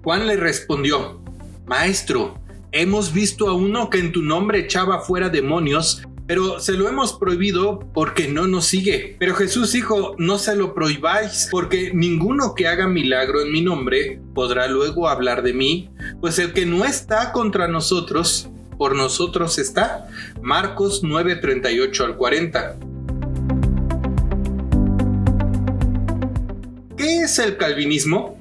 Juan le respondió: Maestro, hemos visto a uno que en tu nombre echaba fuera demonios, pero se lo hemos prohibido porque no nos sigue. Pero Jesús dijo: no se lo prohibáis, porque ninguno que haga milagro en mi nombre podrá luego hablar de mí, pues el que no está contra nosotros, por nosotros está. Marcos 9:38 al 40. ¿Qué es el calvinismo?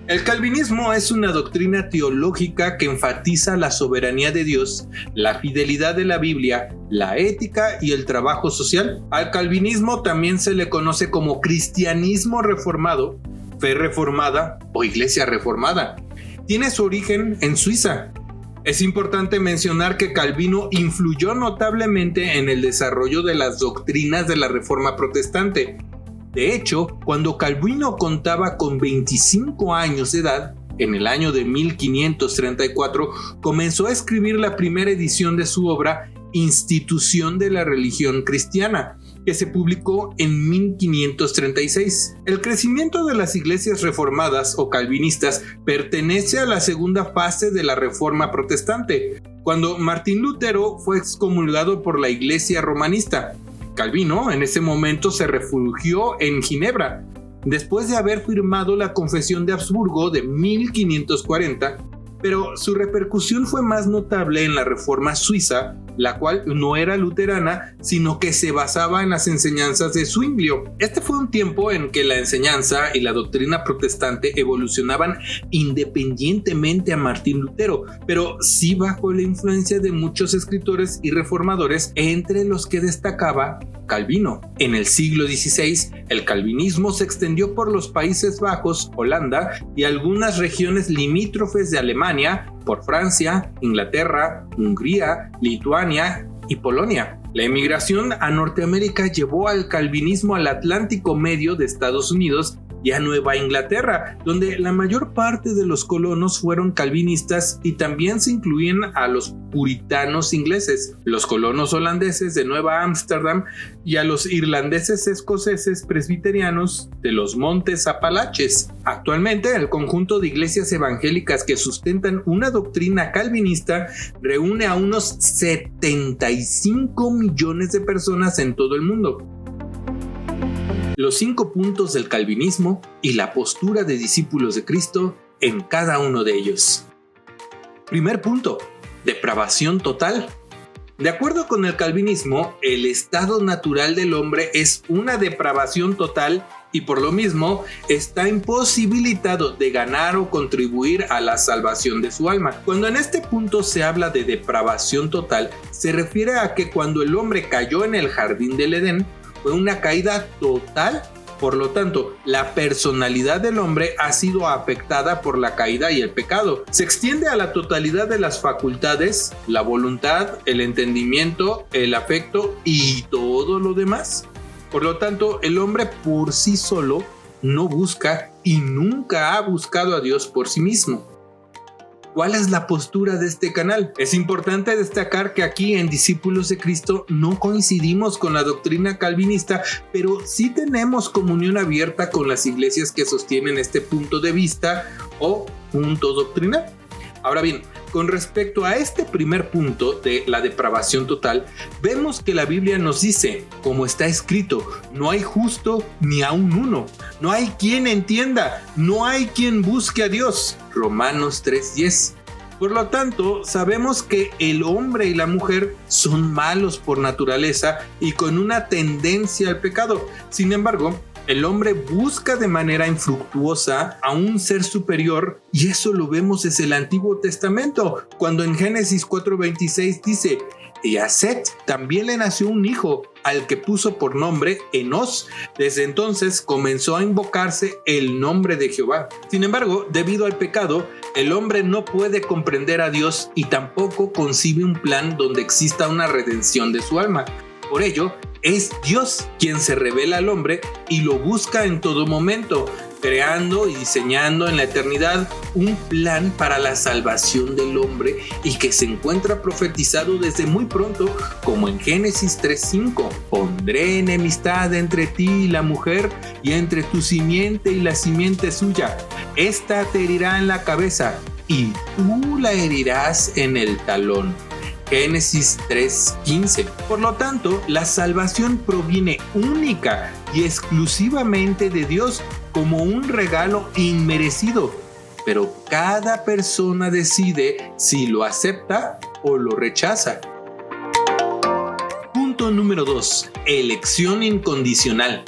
El calvinismo es una doctrina teológica que enfatiza la soberanía de Dios, la fidelidad de la Biblia, la ética y el trabajo social. Al calvinismo también se le conoce como cristianismo reformado, fe reformada o iglesia reformada. Tiene su origen en Suiza. Es importante mencionar que Calvino influyó notablemente en el desarrollo de las doctrinas de la Reforma Protestante. De hecho, cuando Calvino contaba con 25 años de edad, en el año de 1534, comenzó a escribir la primera edición de su obra Institución de la Religión Cristiana, que se publicó en 1536. El crecimiento de las iglesias reformadas o calvinistas pertenece a la segunda fase de la Reforma Protestante, cuando Martín Lutero fue excomulgado por la iglesia romanista. Calvino en ese momento se refugió en Ginebra, después de haber firmado la Confesión de Habsburgo de 1540, pero su repercusión fue más notable en la Reforma Suiza, la cual no era luterana, sino que se basaba en las enseñanzas de Zwinglio. Este fue un tiempo en que la enseñanza y la doctrina protestante evolucionaban independientemente a Martín Lutero, pero sí bajo la influencia de muchos escritores y reformadores, entre los que destacaba Calvino. En el siglo XVI, el calvinismo se extendió por los Países Bajos, Holanda y algunas regiones limítrofes de Alemania, por Francia, Inglaterra, Hungría, Lituania y Polonia. La emigración a Norteamérica llevó al calvinismo al Atlántico Medio de Estados Unidos y a Nueva Inglaterra, donde la mayor parte de los colonos fueron calvinistas y también se incluían a los puritanos ingleses, los colonos holandeses de Nueva Ámsterdam y a los irlandeses escoceses presbiterianos de los Montes Apalaches. Actualmente, el conjunto de iglesias evangélicas que sustentan una doctrina calvinista reúne a unos 75 millones de personas en todo el mundo. Los 5 puntos del calvinismo y la postura de discípulos de Cristo en cada uno de ellos. Primer punto: depravación total. De acuerdo con el calvinismo, el estado natural del hombre es una depravación total y por lo mismo está imposibilitado de ganar o contribuir a la salvación de su alma. Cuando en este punto se habla de depravación total, se refiere a que cuando el hombre cayó en el jardín del Edén, fue una caída total. Por lo tanto, la personalidad del hombre ha sido afectada por la caída y el pecado. Se extiende a la totalidad de las facultades, la voluntad, el entendimiento, el afecto y todo lo demás. Por lo tanto, el hombre por sí solo no busca y nunca ha buscado a Dios por sí mismo. ¿Cuál es la postura de este canal? Es importante destacar que aquí en Discípulos de Cristo no coincidimos con la doctrina calvinista, pero sí tenemos comunión abierta con las iglesias que sostienen este punto de vista o punto doctrinal. Ahora bien, con respecto a este primer punto de la depravación total, vemos que la Biblia nos dice, como está escrito, no hay justo ni aun uno, no hay quien entienda, no hay quien busque a Dios. Romanos 3:10. Por lo tanto, sabemos que el hombre y la mujer son malos por naturaleza y con una tendencia al pecado. Sin embargo, el hombre busca de manera infructuosa a un ser superior y eso lo vemos desde el Antiguo Testamento, cuando en Génesis 4:26 dice: y a Set también le nació un hijo, al que puso por nombre Enós. Desde entonces comenzó a invocarse el nombre de Jehová. Sin embargo, debido al pecado, el hombre no puede comprender a Dios y tampoco concibe un plan donde exista una redención de su alma. Por ello, es Dios quien se revela al hombre y lo busca en todo momento, creando y diseñando en la eternidad un plan para la salvación del hombre y que se encuentra profetizado desde muy pronto, como en Génesis 3:5. Pondré enemistad entre ti y la mujer y entre tu simiente y la simiente suya. Esta te herirá en la cabeza y tú la herirás en el talón. Génesis 3:15. Por lo tanto, la salvación proviene única y exclusivamente de Dios como un regalo inmerecido, pero cada persona decide si lo acepta o lo rechaza. Punto número 2. Elección incondicional.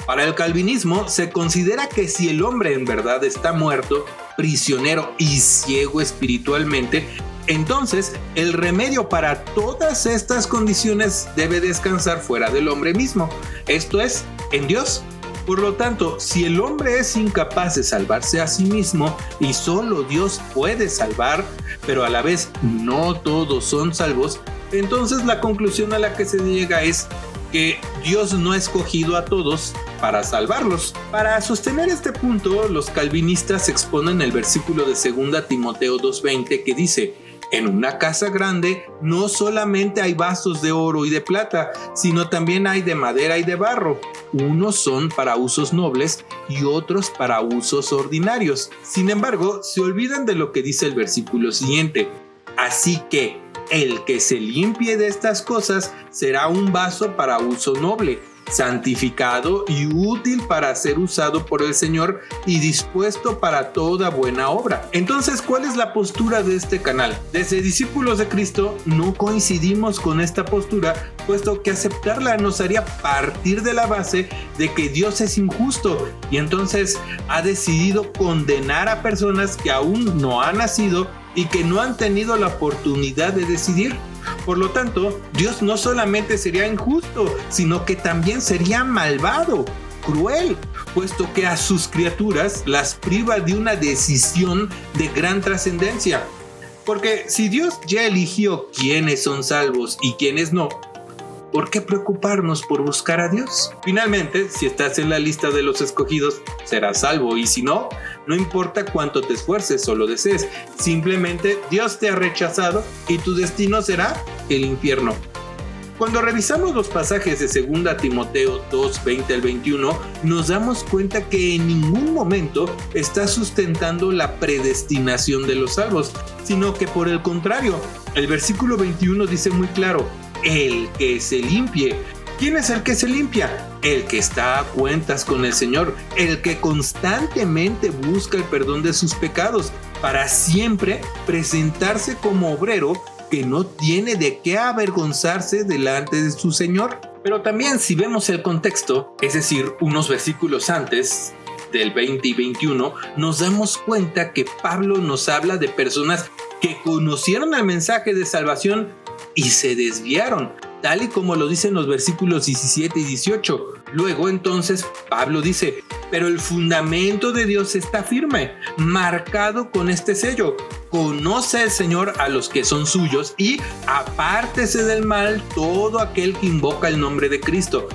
Para el calvinismo se considera que si el hombre en verdad está muerto, prisionero y ciego espiritualmente, entonces el remedio para todas estas condiciones debe descansar fuera del hombre mismo, esto es, en Dios. Por lo tanto, si el hombre es incapaz de salvarse a sí mismo y solo Dios puede salvar, pero a la vez no todos son salvos, entonces la conclusión a la que se llega es que Dios no ha escogido a todos para salvarlos. Para sostener este punto, los calvinistas exponen el versículo de 2 Timoteo 2:20 que dice: en una casa grande no solamente hay vasos de oro y de plata, sino también hay de madera y de barro. Unos son para usos nobles y otros para usos ordinarios. Sin embargo, se olvidan de lo que dice el versículo siguiente. Así que el que se limpie de estas cosas será un vaso para uso noble, santificado y útil para ser usado por el Señor y dispuesto para toda buena obra. Entonces, ¿cuál es la postura de este canal? Desde Discípulos de Cristo no coincidimos con esta postura, puesto que aceptarla nos haría partir de la base de que Dios es injusto y entonces ha decidido condenar a personas que aún no han nacido y que no han tenido la oportunidad de decidir. Por lo tanto, Dios no solamente sería injusto, sino que también sería malvado, cruel, puesto que a sus criaturas las priva de una decisión de gran trascendencia. Porque si Dios ya eligió quiénes son salvos y quiénes no, ¿por qué preocuparnos por buscar a Dios? Finalmente, si estás en la lista de los escogidos, serás salvo, y si no, no importa cuánto te esfuerces o lo desees, simplemente Dios te ha rechazado y tu destino será el infierno. Cuando revisamos los pasajes de 2 Timoteo 2:20 al 21, nos damos cuenta que en ningún momento está sustentando la predestinación de los salvos, sino que por el contrario, el versículo 21 dice muy claro: el que se limpie. ¿Quién es el que se limpia? El que está a cuentas con el Señor, el que constantemente busca el perdón de sus pecados, para siempre presentarse como obrero que no tiene de qué avergonzarse delante de su Señor. Pero también, si vemos el contexto, es decir, unos versículos antes del 20 y 21, nos damos cuenta que Pablo nos habla de personas que conocieron el mensaje de salvación y se desviaron, tal y como lo dicen los versículos 17 y 18. Luego entonces Pablo dice: pero el fundamento de Dios está firme, marcado con este sello: conoce el Señor a los que son suyos y apártese del mal todo aquel que invoca el nombre de Cristo.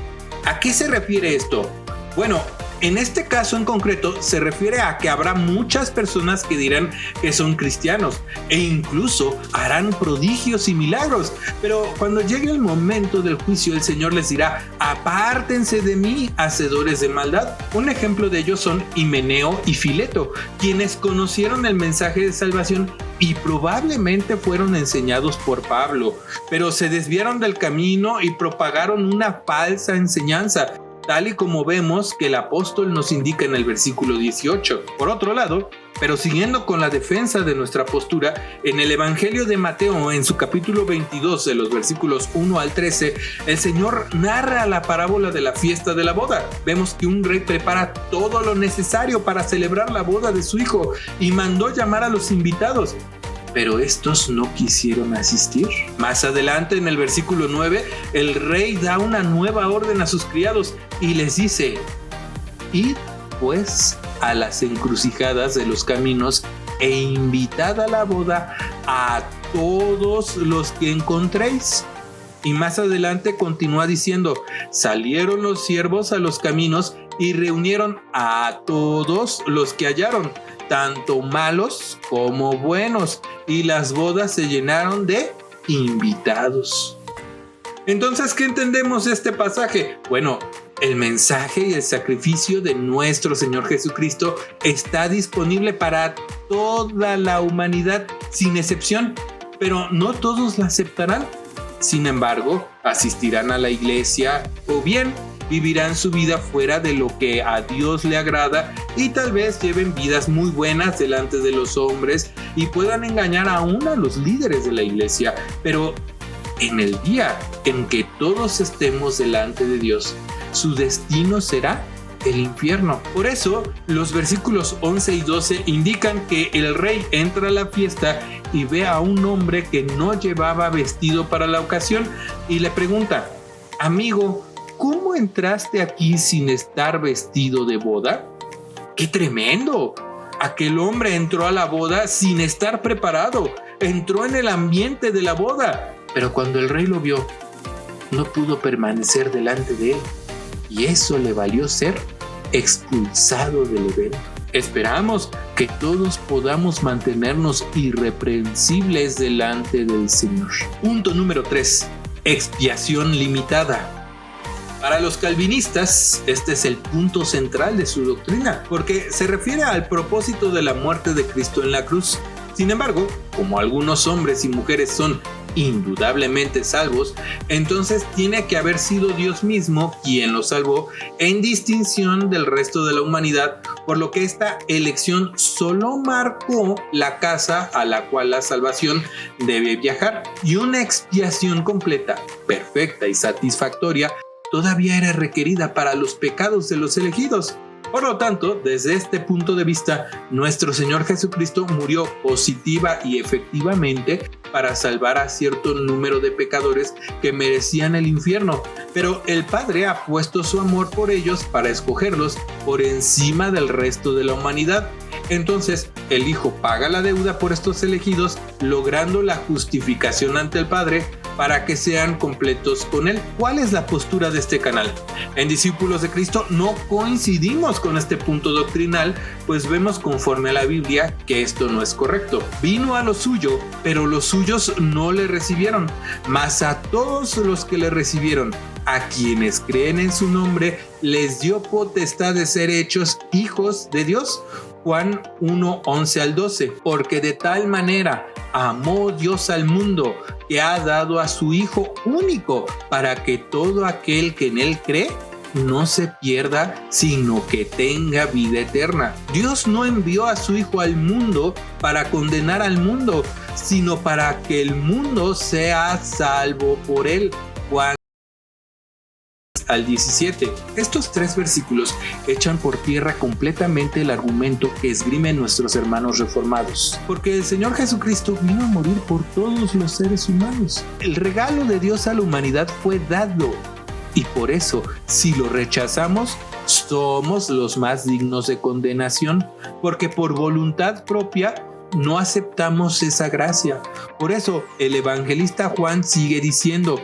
¿A qué se refiere esto? Bueno, en este caso en concreto se refiere a que habrá muchas personas que dirán que son cristianos e incluso harán prodigios y milagros, pero cuando llegue el momento del juicio el Señor les dirá: apártense de mí, hacedores de maldad. Un ejemplo de ellos son Himeneo y Fileto, quienes conocieron el mensaje de salvación y probablemente fueron enseñados por Pablo, pero se desviaron del camino y propagaron una falsa enseñanza, tal y como vemos que el apóstol nos indica en el versículo 18. Por otro lado, pero siguiendo con la defensa de nuestra postura, en el Evangelio de Mateo, en su capítulo 22, de los versículos 1 al 13, el Señor narra la parábola de la fiesta de la boda. Vemos que un rey prepara todo lo necesario para celebrar la boda de su hijo y mandó llamar a los invitados, pero estos no quisieron asistir. Más adelante, en el versículo 9, el rey da una nueva orden a sus criados y les dice: id pues a las encrucijadas de los caminos e invitad a la boda a todos los que encontréis. Y más adelante continúa diciendo: salieron los siervos a los caminos y reunieron a todos los que hallaron, tanto malos como buenos, y las bodas se llenaron de invitados. Entonces, ¿qué entendemos de este pasaje? Bueno, El mensaje y el sacrificio de nuestro Señor Jesucristo está disponible para toda la humanidad sin excepción, pero no todos la aceptarán. Sin embargo, asistirán a la iglesia o bien vivirán su vida fuera de lo que a Dios le agrada y tal vez lleven vidas muy buenas delante de los hombres y puedan engañar aún a los líderes de la iglesia. Pero en el día en que todos estemos delante de Dios, su destino será el infierno. Por eso, los versículos 11 y 12 indican que el rey entra a la fiesta y ve a un hombre que no llevaba vestido para la ocasión y le pregunta: amigo, ¿cómo entraste aquí sin estar vestido de boda? ¡Qué tremendo! Aquel hombre entró a la boda sin estar preparado, entró en el ambiente de la boda, pero cuando el rey lo vio, no pudo permanecer delante de él y eso le valió ser expulsado del evento. Esperamos que todos podamos mantenernos irreprensibles delante del Señor. Punto número 3. Expiación limitada. Para los calvinistas, este es el punto central de su doctrina, porque se refiere al propósito de la muerte de Cristo en la cruz. Sin embargo, como algunos hombres y mujeres son indudablemente salvos, entonces tiene que haber sido Dios mismo quien los salvó en distinción del resto de la humanidad, por lo que esta elección solo marcó la casa a la cual la salvación debe viajar, y una expiación completa, perfecta y satisfactoria todavía era requerida para los pecados de los elegidos. Por lo tanto, desde este punto de vista, nuestro Señor Jesucristo murió positiva y efectivamente para salvar a cierto número de pecadores que merecían el infierno, pero el Padre ha puesto su amor por ellos para escogerlos por encima del resto de la humanidad. Entonces, el Hijo paga la deuda por estos elegidos, logrando la justificación ante el Padre para que sean completos con Él. ¿Cuál es la postura de este canal? En Discípulos de Cristo no coincidimos con este punto doctrinal, pues vemos conforme a la Biblia que esto no es correcto. Vino a lo suyo, pero los suyos no le recibieron, mas a todos los que le recibieron, a quienes creen en su nombre, les dio potestad de ser hechos hijos de Dios. Juan 1, 11 al 12. Porque de tal manera amó Dios al mundo, que ha dado a su Hijo único, para que todo aquel que en Él cree no se pierda, sino que tenga vida eterna. Dios no envió a su Hijo al mundo para condenar al mundo, sino para que el mundo sea salvo por Él. Juan al 17. Estos 3 versículos echan por tierra completamente el argumento que esgrimen nuestros hermanos reformados, porque el Señor Jesucristo vino a morir por todos los seres humanos. El regalo de Dios a la humanidad fue dado, y por eso, si lo rechazamos, somos los más dignos de condenación, porque por voluntad propia no aceptamos esa gracia. Por eso el evangelista Juan sigue diciendo: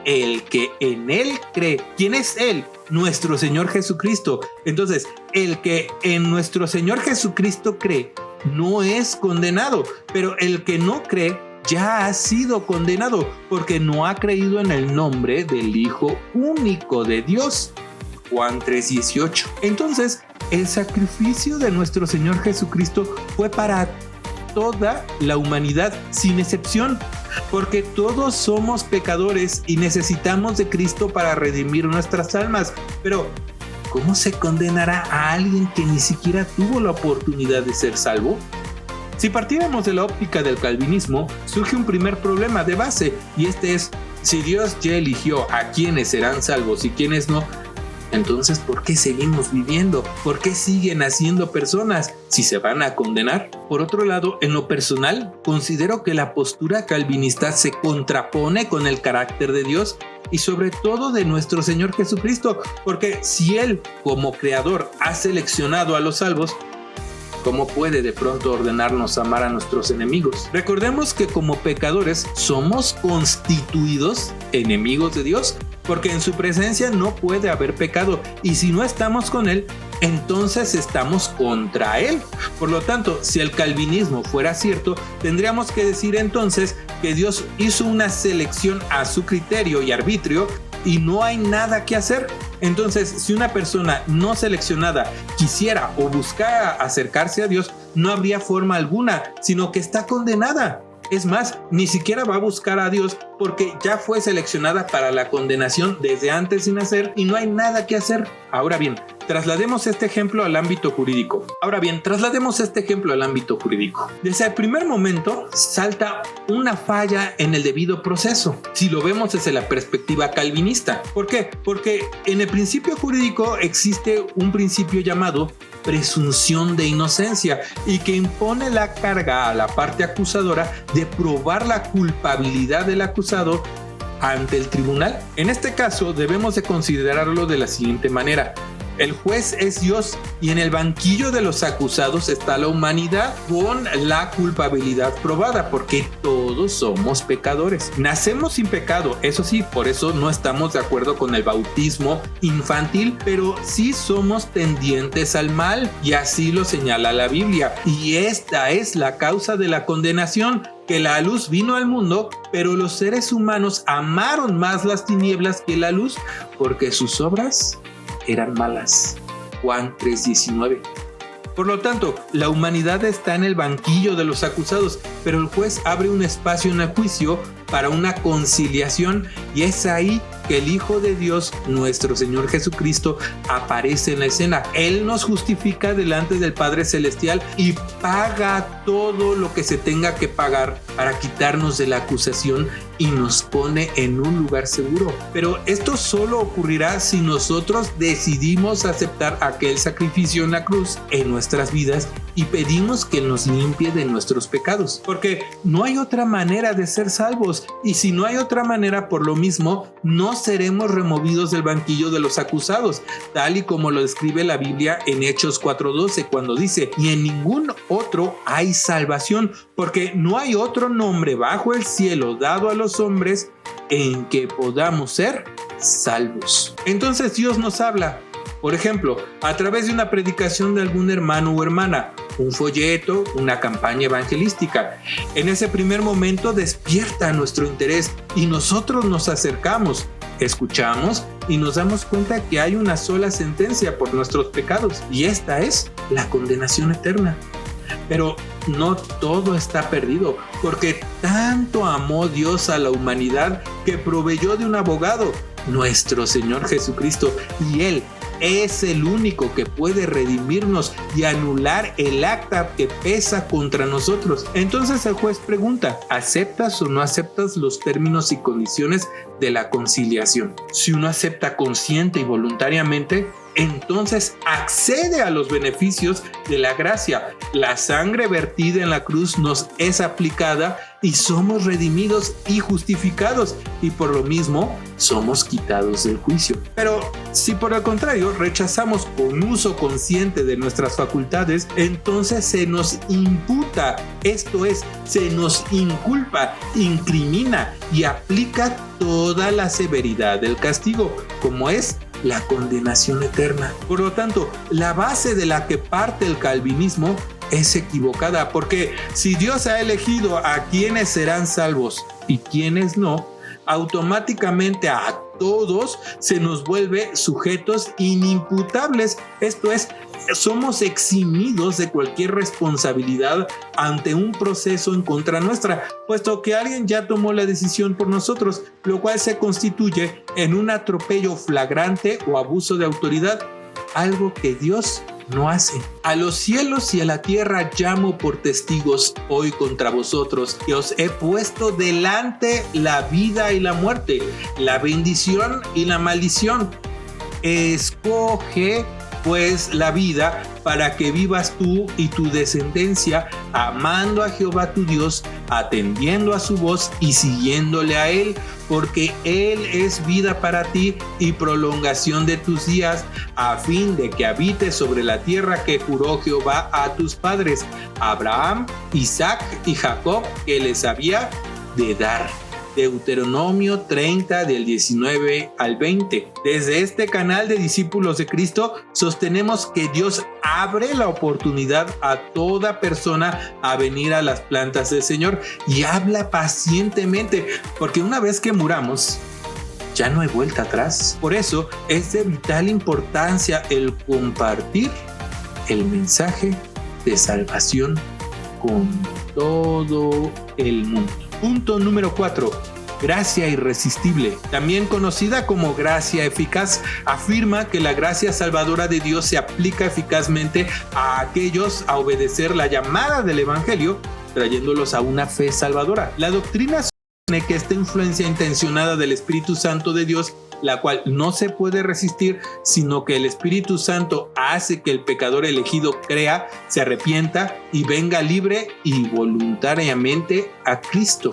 el que en Él cree. ¿Quién es Él? Nuestro Señor Jesucristo. Entonces, el que en nuestro Señor Jesucristo cree no es condenado, pero el que no cree ya ha sido condenado porque no ha creído en el nombre del Hijo único de Dios. Juan 3:18. Entonces, el sacrificio de nuestro Señor Jesucristo fue para toda la humanidad sin excepción, porque todos somos pecadores y necesitamos de Cristo para redimir nuestras almas. Pero ¿cómo se condenará a alguien que ni siquiera tuvo la oportunidad de ser salvo? Si partiéramos de la óptica del calvinismo, surge un primer problema de base, y este es: si Dios ya eligió a quienes serán salvos y quienes no, entonces, ¿por qué seguimos viviendo? ¿Por qué siguen haciendo personas si se van a condenar? Por otro lado, en lo personal, considero que la postura calvinista se contrapone con el carácter de Dios y sobre todo de nuestro Señor Jesucristo, porque si Él, como creador, ha seleccionado a los salvos, ¿cómo puede de pronto ordenarnos amar a nuestros enemigos? Recordemos que como pecadores somos constituidos enemigos de Dios, porque en su presencia no puede haber pecado, y si no estamos con Él, entonces estamos contra Él. Por lo tanto, si el calvinismo fuera cierto, tendríamos que decir entonces que Dios hizo una selección a su criterio y arbitrio y no hay nada que hacer. Entonces, si una persona no seleccionada quisiera o buscara acercarse a Dios, no habría forma alguna, sino que está condenada. Es más, ni siquiera va a buscar a Dios porque ya fue seleccionada para la condenación desde antes de nacer y no hay nada que hacer. Ahora bien, traslademos este ejemplo al ámbito jurídico. Desde el primer momento salta una falla en el debido proceso, si lo vemos desde la perspectiva calvinista. ¿Por qué? Porque en el principio jurídico existe un principio llamado presunción de inocencia y que impone la carga a la parte acusadora de probar la culpabilidad del acusado ante el tribunal. En este caso debemos de considerarlo de la siguiente manera: el juez es Dios y en el banquillo de los acusados está la humanidad con la culpabilidad probada, porque todos somos pecadores. Nacemos sin pecado, eso sí, por eso no estamos de acuerdo con el bautismo infantil, pero sí somos tendientes al mal y así lo señala la Biblia. Y esta es la causa de la condenación, que la luz vino al mundo, pero los seres humanos amaron más las tinieblas que la luz, porque sus obras eran malas. Juan 3:19. Por lo tanto, la humanidad está en el banquillo de los acusados, pero el juez abre un espacio en el juicio para una conciliación, y es ahí que el Hijo de Dios, nuestro Señor Jesucristo, aparece en la escena. Él nos justifica delante del Padre Celestial y paga todo lo que se tenga que pagar para quitarnos de la acusación y nos pone en un lugar seguro. Pero esto solo ocurrirá si nosotros decidimos aceptar aquel sacrificio en la cruz en nuestras vidas y pedimos que nos limpie de nuestros pecados, porque no hay otra manera de ser salvos, y si no hay otra manera, por lo mismo no seremos removidos del banquillo de los acusados, tal y como lo describe la Biblia en Hechos 4:12, cuando dice: y en ningún otro hay salvación, porque no hay otro nombre bajo el cielo dado a los hombres en que podamos ser salvos. Entonces Dios nos habla, por ejemplo, a través de una predicación de algún hermano o hermana, un folleto, una campaña evangelística. En ese primer momento despierta nuestro interés y nosotros nos acercamos, escuchamos y nos damos cuenta que hay una sola sentencia por nuestros pecados, y esta es la condenación eterna. Pero no todo está perdido, porque tanto amó Dios a la humanidad que proveyó de un abogado, nuestro Señor Jesucristo, y Él es el único que puede redimirnos y anular el acta que pesa contra nosotros. Entonces el juez pregunta: ¿aceptas o no aceptas los términos y condiciones de la conciliación? Si uno acepta consciente y voluntariamente, entonces accede a los beneficios de la gracia. La sangre vertida en la cruz nos es aplicada y somos redimidos y justificados, y por lo mismo somos quitados del juicio. Pero si por el contrario rechazamos con uso consciente de nuestras facultades, entonces se nos imputa, esto es, se nos inculpa, incrimina y aplica toda la severidad del castigo, como es la condenación eterna. Por lo tanto, la base de la que parte el calvinismo es equivocada, porque si Dios ha elegido a quienes serán salvos y quienes no, automáticamente a todos se nos vuelve sujetos inimputables. Esto es, somos eximidos de cualquier responsabilidad ante un proceso en contra nuestra, puesto que alguien ya tomó la decisión por nosotros, lo cual se constituye en un atropello flagrante o abuso de autoridad, algo que Dios no hace. A los cielos y a la tierra llamo por testigos hoy contra vosotros, que os he puesto delante la vida y la muerte, la bendición y la maldición. Escoge pues la vida para que vivas tú y tu descendencia, amando a Jehová tu Dios, atendiendo a su voz y siguiéndole a Él, porque Él es vida para ti y prolongación de tus días, a fin de que habites sobre la tierra que juró Jehová a tus padres, Abraham, Isaac y Jacob, que les había de dar. Deuteronomio 30 del 19 al 20. Desde este canal de Discípulos de Cristo sostenemos que Dios abre la oportunidad a toda persona a venir a las plantas del Señor y habla pacientemente, porque una vez que muramos ya no hay vuelta atrás. Por eso es de vital importancia el compartir el mensaje de salvación con todo el mundo. Punto número 4. Gracia irresistible, también conocida como gracia eficaz, afirma que la gracia salvadora de Dios se aplica eficazmente a aquellos a obedecer la llamada del Evangelio, trayéndolos a una fe salvadora. La doctrina sostiene que esta influencia intencionada del Espíritu Santo de Dios, la cual no se puede resistir, sino que el Espíritu Santo hace que el pecador elegido crea, se arrepienta y venga libre y voluntariamente a Cristo.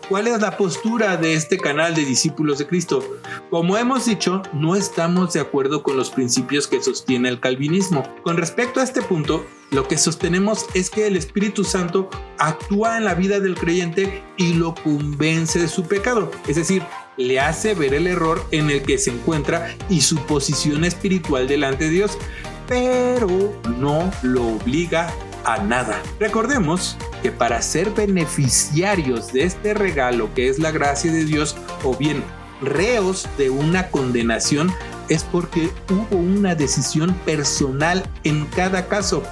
¿Cuál es la postura de este canal de discípulos de Cristo? Como hemos dicho, no estamos de acuerdo con los principios que sostiene el calvinismo. Con respecto a este punto, lo que sostenemos es que el Espíritu Santo actúa en la vida del creyente y lo convence de su pecado, es decir, le hace ver el error en el que se encuentra y su posición espiritual delante de Dios, pero no lo obliga a nada. Recordemos que para ser beneficiarios de este regalo que es la gracia de Dios, o bien reos de una condenación, es porque hubo una decisión personal en cada caso.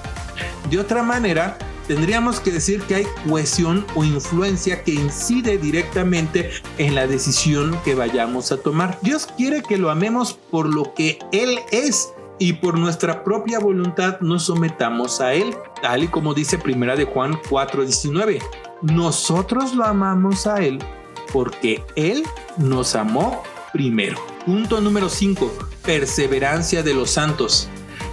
De otra manera, tendríamos que decir que hay cohesión o influencia que incide directamente en la decisión que vayamos a tomar. Dios quiere que lo amemos por lo que Él es y por nuestra propia voluntad nos sometamos a Él, tal y como dice 1 de Juan 4:19. Nosotros lo amamos a Él porque Él nos amó primero. Punto número 5. Perseverancia de los santos.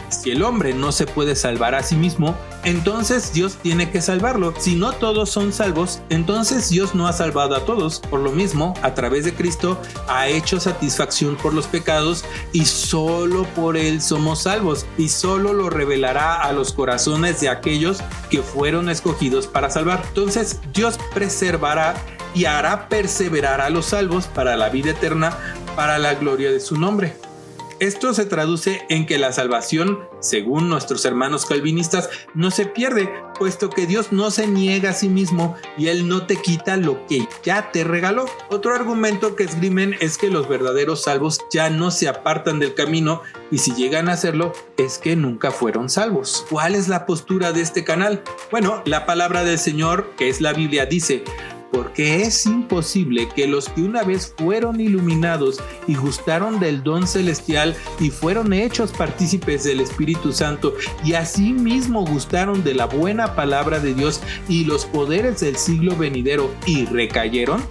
Si el hombre no se puede salvar a sí mismo, entonces Dios tiene que salvarlo. Si no todos son salvos, entonces Dios no ha salvado a todos. Por lo mismo, a través de Cristo ha hecho satisfacción por los pecados y solo por Él somos salvos, y solo lo revelará a los corazones de aquellos que fueron escogidos para salvar. Entonces Dios preservará y hará perseverar a los salvos para la vida eterna, para la gloria de su nombre. Esto se traduce en que la salvación, según nuestros hermanos calvinistas, no se pierde, puesto que Dios no se niega a sí mismo y Él no te quita lo que ya te regaló. Otro argumento que esgrimen es que los verdaderos salvos ya no se apartan del camino, y si llegan a hacerlo es que nunca fueron salvos. ¿Cuál es la postura de este canal? Bueno, la palabra del Señor, que es la Biblia, dice: porque es imposible que los que una vez fueron iluminados y gustaron del don celestial y fueron hechos partícipes del Espíritu Santo y asimismo gustaron de la buena palabra de Dios y los poderes del siglo venidero y recayeron,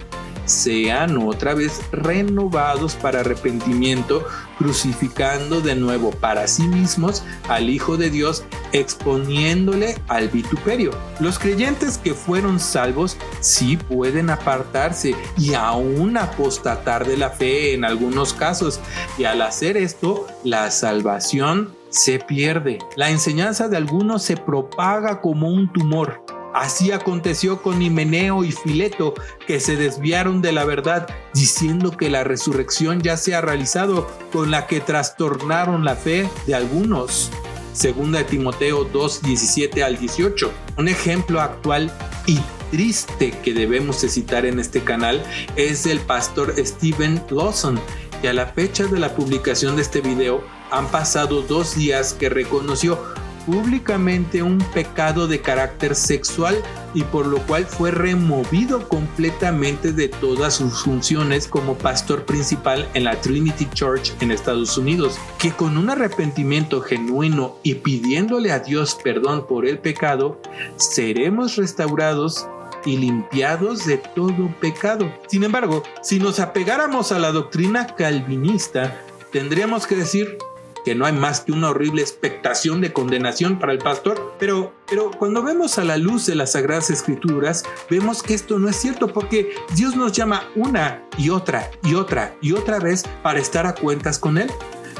sean otra vez renovados para arrepentimiento, crucificando de nuevo para sí mismos al Hijo de Dios, exponiéndole al vituperio. Los creyentes que fueron salvos sí pueden apartarse y aún apostatar de la fe en algunos casos, y al hacer esto, la salvación se pierde. La enseñanza de algunos se propaga como un tumor. Así aconteció con Himeneo y Fileto, que se desviaron de la verdad, diciendo que la resurrección ya se ha realizado, con la que trastornaron la fe de algunos. 2 Timoteo 2:17 al 18. Un ejemplo actual y triste que debemos de citar en este canal es el pastor Steven Lawson, que a la fecha de la publicación de este video han pasado 2 días que reconoció públicamente un pecado de carácter sexual, y por lo cual fue removido completamente de todas sus funciones como pastor principal en la Trinity Church en Estados Unidos, que con un arrepentimiento genuino y pidiéndole a Dios perdón por el pecado, seremos restaurados y limpiados de todo pecado. Sin embargo, si nos apegáramos a la doctrina calvinista, tendríamos que decir que no hay más que una horrible expectación de condenación para el pastor, pero cuando vemos a la luz de las Sagradas Escrituras, vemos que esto no es cierto, porque Dios nos llama una y otra y otra y otra vez para estar a cuentas con Él.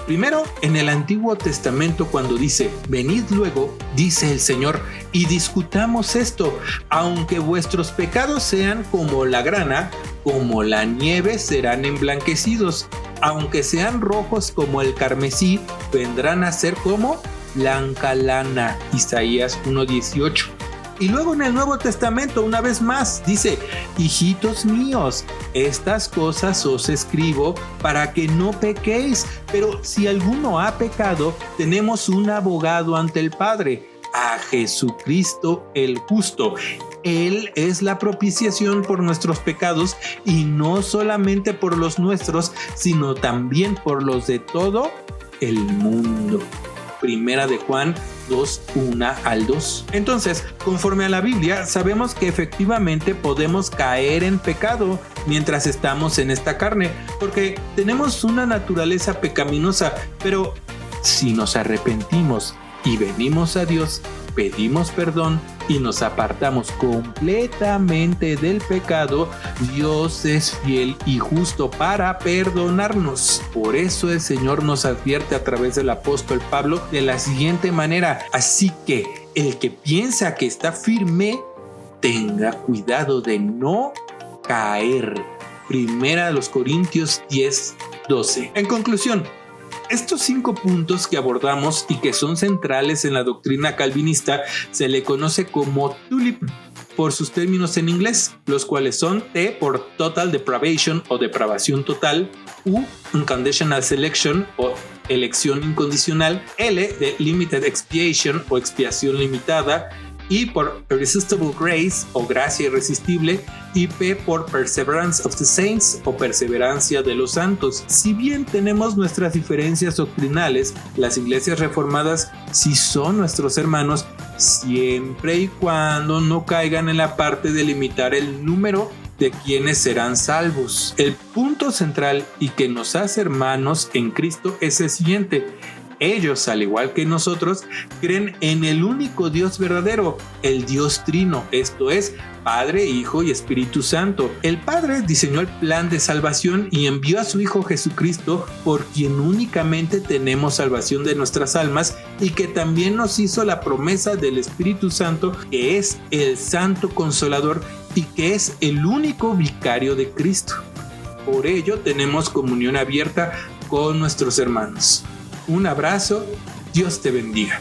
Primero, en el Antiguo Testamento, cuando dice: venid luego, dice el Señor, y discutamos esto, aunque vuestros pecados sean como la grana, como la nieve serán emblanquecidos, aunque sean rojos como el carmesí, vendrán a ser como blanca lana. Isaías 1:18. Y luego en el Nuevo Testamento, una vez más, dice: hijitos míos, estas cosas os escribo para que no pequéis, pero si alguno ha pecado, tenemos un abogado ante el Padre, a Jesucristo el justo. Él es la propiciación por nuestros pecados, y no solamente por los nuestros, sino también por los de todo el mundo. Primera de Juan 2, 1 al 2. Entonces, conforme a la Biblia, sabemos que efectivamente podemos caer en pecado mientras estamos en esta carne, porque tenemos una naturaleza pecaminosa, pero si nos arrepentimos y venimos a Dios, pedimos perdón y nos apartamos completamente del pecado, Dios es fiel y justo para perdonarnos. Por eso el Señor nos advierte a través del apóstol Pablo de la siguiente manera: así que el que piensa que está firme, tenga cuidado de no caer. Primera de los Corintios 10, 12. En conclusión, estos 5 puntos que abordamos y que son centrales en la doctrina calvinista se le conoce como TULIP por sus términos en inglés, los cuales son T por Total Depravation o depravación total, U, Unconditional Selection o elección incondicional, L de Limited Expiation o expiación limitada, I por Irresistible Grace o gracia irresistible, y P por Perseverance of the Saints o perseverancia de los santos. Si bien tenemos nuestras diferencias doctrinales, las iglesias reformadas sí son nuestros hermanos, siempre y cuando no caigan en la parte de limitar el número de quienes serán salvos. El punto central y que nos hace hermanos en Cristo es el siguiente: ellos, al igual que nosotros, creen en el único Dios verdadero, el Dios Trino, esto es, Padre, Hijo y Espíritu Santo. El Padre diseñó el plan de salvación y envió a su Hijo Jesucristo, por quien únicamente tenemos salvación de nuestras almas, y que también nos hizo la promesa del Espíritu Santo, que es el Santo Consolador y que es el único vicario de Cristo. Por ello tenemos comunión abierta con nuestros hermanos. Un abrazo, Dios te bendiga.